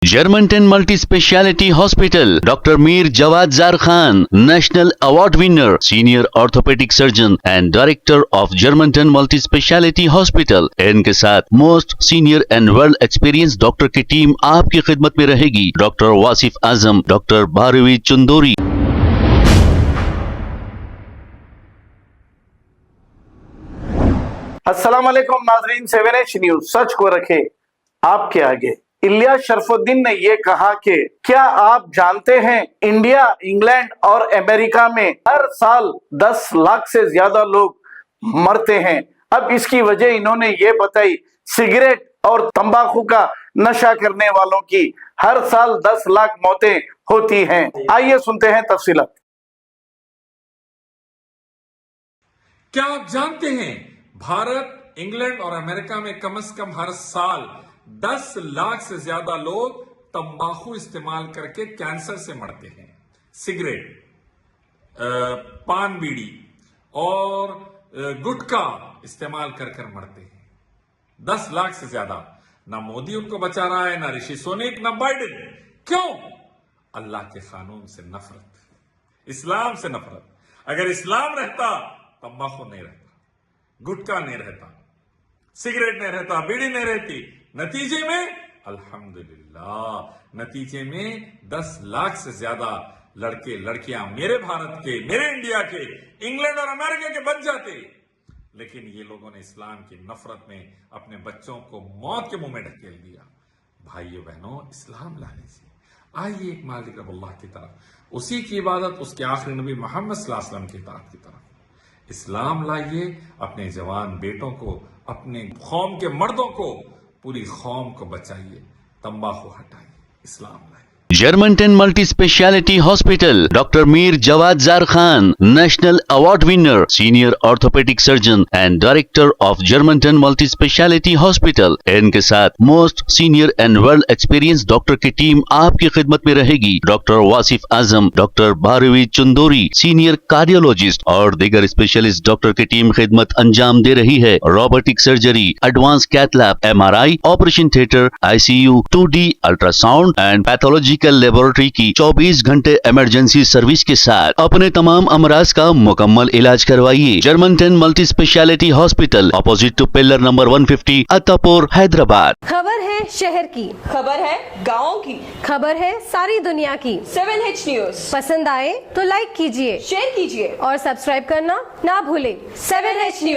Germantown Multi-Speciality Hospital, Dr. Mir Jawad Zar Khan, National Award winner, Senior Orthopedic Surgeon and Director of Germantown Multi-Speciality Hospital। इनके साथ most senior and world experience doctor की team आपकी खिदमत में रहेगी। Doctor Wasif Azam, doctor Bharvi Chandori. अस्सलाम वालेकुम नाजरीन, 7H न्यूज सच को रखे आपके आगे। इलियास शरफुद्दीन ने यह कहा कि क्या आप जानते हैं इंडिया, इंग्लैंड और अमेरिका में हर साल 10 लाख से ज्यादा लोग मरते हैं। अब इसकी वजह इन्होंने ये बताई, सिगरेट और तंबाकू का नशा करने वालों की हर साल 10 लाख मौतें होती हैं। आइए सुनते हैं तफसीलात। क्या आप जानते हैं भारत, इंग्लैंड और अमेरिका में कम से कम हर साल 10 लाख से ज्यादा लोग तंबाकू इस्तेमाल करके कैंसर से मरते हैं। सिगरेट, पान बीड़ी और गुटखा इस्तेमाल कर कर मरते हैं। 10 लाख से ज्यादा। ना मोदी उनको बचा रहा है, ना ऋषि सुनक, ना बाइडेन। क्यों? अल्लाह के कानून से नफरत, इस्लाम से नफरत। अगर इस्लाम रहता तंबाकू नहीं रहता, गुटखा नहीं रहता, सिगरेट नहीं रहता, बीड़ी नहीं रहती। नतीजे में अल्हम्दुलिल्लाह, नतीजे में 10 लाख से ज्यादा लड़के लड़कियां मेरे भारत के, मेरे इंडिया के, इंग्लैंड और अमेरिका के बच जाते। लेकिन ये लोगों ने इस्लाम की नफरत में अपने बच्चों को मौत के मुंह में ढकेल दिया। भाइयों बहनों, इस्लाम लाने से आइए एक मालिक रब अल्लाह की तरफ, उसी की इबादत, उसके आखिरी नबी मोहम्मद सल्लल्लाहु अलैहि वसल्लम की तरफ की तरफ। इस्लाम लाइए, अपने जवान बेटों को, अपने कौम के मर्दों को, पूरी कौम को बचाइए। तंबाकू हटाइए, इस्लाम लाइए। Germantown Multi-Speciality Hospital, Dr. Mir Jawad Zar Khan, National Award winner, Senior Orthopedic Surgeon and Director of Germantown Multi-Speciality Hospital। इनके साथ most senior and world experience doctor की टीम आपकी खिदमत में रहेगी। Doctor Wasif Azam, doctor Bharvi Chandori, senior cardiologist और दीगर specialist doctor की टीम खिदमत अंजाम दे रही है। Robotic surgery, advance cath lab, MRI, operation theatre, ICU, 2D ultrasound and pathology laboratory की 24 घंटे इमरजेंसी सर्विस के साथ अपने तमाम अमराज का मुकम्मल इलाज करवाइए। Germanten multi speciality hospital, opposite to pillar number 150, Attapur, Hyderabad. खबर है शहर की, खबर है गाँव की, खबर है सारी दुनिया की। 7H न्यूज पसंद आए तो लाइक कीजिए, शेयर कीजिए और सब्सक्राइब करना ना भूले। 7H news.